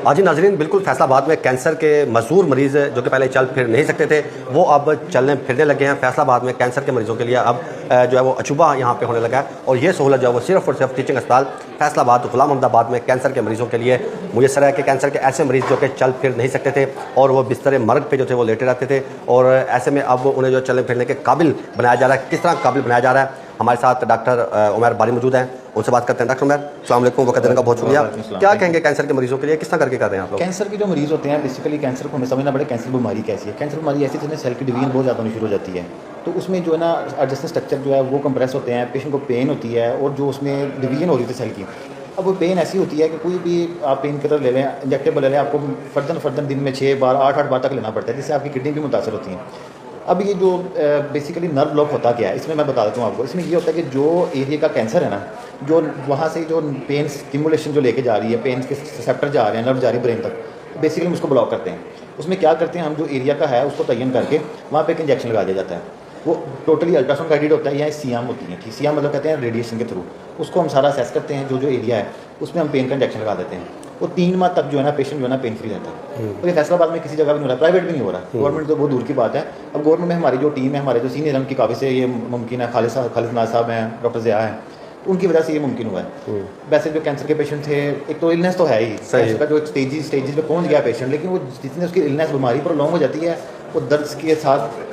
आज नाज़रीन, बिल्कुल फैसलाबाद में कैंसर के मशहूर मरीज़ जो कि पहले चल फिर नहीं सकते थे, वो अब चलने फिरने लगे हैं। फैसलाबाद में कैंसर के मरीज़ों के लिए अब जो है वो अचूबा यहाँ पे होने लगा है, और ये सहूलत जो है वो सिर्फ़ और सिर्फ टीचिंग अस्पताल फैसलाबाद गुलाम अहमदाबाद में कैंसर के मरीज़ों के लिए मुयसर है। कि कैंसर के ऐसे मरीज़ जो कि चल फिर नहीं सकते थे और वो बिस्तर मर्ग पे जो थे वो लेटे रहते थे, और ऐसे में अब उन्हें जो चलने फिरने के काबिल बनाया जा रहा है। किस तरह काबिल बनाया जा रहा है, हमारे साथ डॉक्टर उमर बारी मौजूद हैं, उनसे बात करते हैं। डॉक्टर उमर, अस्सलाम वालेकुम, वक्त देने का बहुत शुक्रिया। क्या कहेंगे कैंसर के मरीजों के लिए, किस तरह करके कर रहे हैं आप लोग? कैंसर के जो मरीज़ होते हैं, बेसिकली कैंसर को हमें समझना पड़े कैंसर बीमारी कैसी है। कैंसर बीमारी ऐसी जिसमें सेल की डिवीजन बहुत ज़्यादा होनी शुरू हो जाती है, तो उसमें जो है ना एडजस्टेड स्ट्रक्चर जो है वो कंप्रेस होते हैं, पेशेंट को पेन होती है, और जो उसमें डिवीजन हो रही थी सेल की, अब वो पेन ऐसी होती है कि कोई भी आप पेन किलर ले लें, इंजेक्टेबल ले लें, आपको फर्दन दिन में 6 बार 8 बार तक लेना पड़ता है, जिससे आपकी किडनी भी मुतासर होती हैं। अब ये जो बेसिकली नर्व ब्लॉक होता क्या है, इसमें मैं बता देता हूँ आपको। इसमें ये होता है कि जो एरिया का कैंसर है ना, जो वहाँ से जो पेन स्टिमुलेशन जो लेके जा रही है, पेन के रिसेप्टर जा रहे हैं, नर्व जा रही है ब्रेन तक, बेसिकली हम उसको ब्लॉक करते हैं। उसमें क्या करते हैं हम, जो एरिया का है उसको तयन करके वहाँ पे एक इंजेक्शन लगा दिया जाता है। वो टोटली अल्ट्रासाउंड गाइडेड होता है, या सीएम होती है, ठीक, सीएम मतलब कहते हैं रेडिएशन के थ्रू। उसको हम सारा असेस करते हैं, जो एरिया है उसमें हम पेन का इंजेक्शन लगा देते हैं। वो 3 माह तक जो है ना पेशेंट जो है ना पेन फ्री रहता है। तो ये फैसलाबाद में किसी जगह भी नहीं हो रहा, प्राइवेट भी नहीं हो रहा, गवर्नमेंट तो बहुत दूर की बात है। अब गवर्नमेंट में हमारी जो टीम है, हमारे जो सीनियर उनकी काफ़ी से ये मुमकिन है, खालिद नाज साहब हैं, डॉक्टर ज़िया हैं, उनकी वजह से ये मुमकिन हुआ है। वैसे जो कैंसर के पेशेंट थे, एक तो इलनेस तो है ही, कैंसर का जो एक स्टेजेस पे पहुंच गया पेशेंट, लेकिन वो जितनी उसकी इलनेस बीमारी प्रोलॉन्ग हो जाती है, वो दर्द के साथ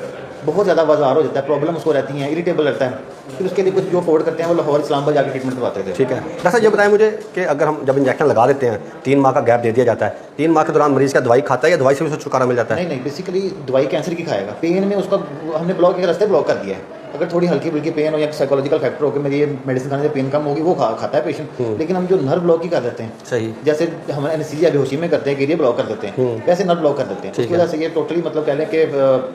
बहुत ज़्यादा बाजार हो जाता है, प्रॉब्लम उसको रहती हैं, इरिटेबल रहता है। फिर उसके लिए कुछ जो अफोर्ड करते हैं वो लाहौर इस्लामाबाद जाकर ट्रीटमेंट करवाते थे। ठीक है डॉक्टर साहब, ये बताएं मुझे कि अगर हम जब इंजेक्शन लगा देते हैं, 3 माह का गैप दे दिया जाता है, 3 माह के दौरान मरीज़ का दवाई खाता है या दवाई से उसे छुटकारा मिल जाता है? नहीं, बेसिकली दवाई कैंसर की खाएगा, पेन में उसका हमने ब्लॉक के रास्ते ब्लॉक कर दिया है। अगर थोड़ी हल्की फुल्की पेन हो या साइकोलॉजिकल फैक्टर हो कि मेरी ये मेडिसिन खाने से पेन कम होगी, वो खाता है पेशेंट। लेकिन हम जो नर्व ब्लॉक ही कर देते हैं, सही, जैसे हम एनेस्थीसिया बेहोशी में करते हैं, एरिया ब्लॉक कर देते हैं, वैसे नर्व ब्लॉक कर देते हैं। उसकी वजह से ये टोटली मतलब कह लें कि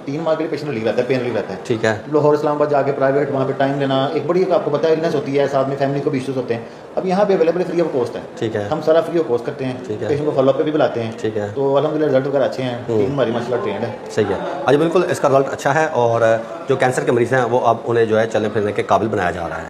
3 माह के लिए पेशेंट रिलीव रहता है, पेन रिलीव रहता है। ठीक है, लाहौर इस्लामाबाद जाके प्राइवेट वहाँ पे टाइम लेना, एक बड़ी आपको पता है इलनेस होती है, साथ में फैमिली को भी इश्यूज होते हैं। अब यहाँ पे अवेलेबल फ्री ऑफ कॉस्ट है। ठीक है, हम सारा फ्री ऑफ कॉस्ट करते हैं, पेशेंट को फॉलोअप पे भी बुलाते हैं। ठीक है, तो अल्हम्दुलिल्लाह रिजल्ट वगैरह अच्छे हैं, टीम हमारी माशाल्लाह ट्रेंड है। सही है। आज बिल्कुल इसका रिजल्ट अच्छा है, और जो कैंसर के मरीज़ हैं वो अब उन्हें जो है चलने फिरने के काबिल बनाया जा रहा है।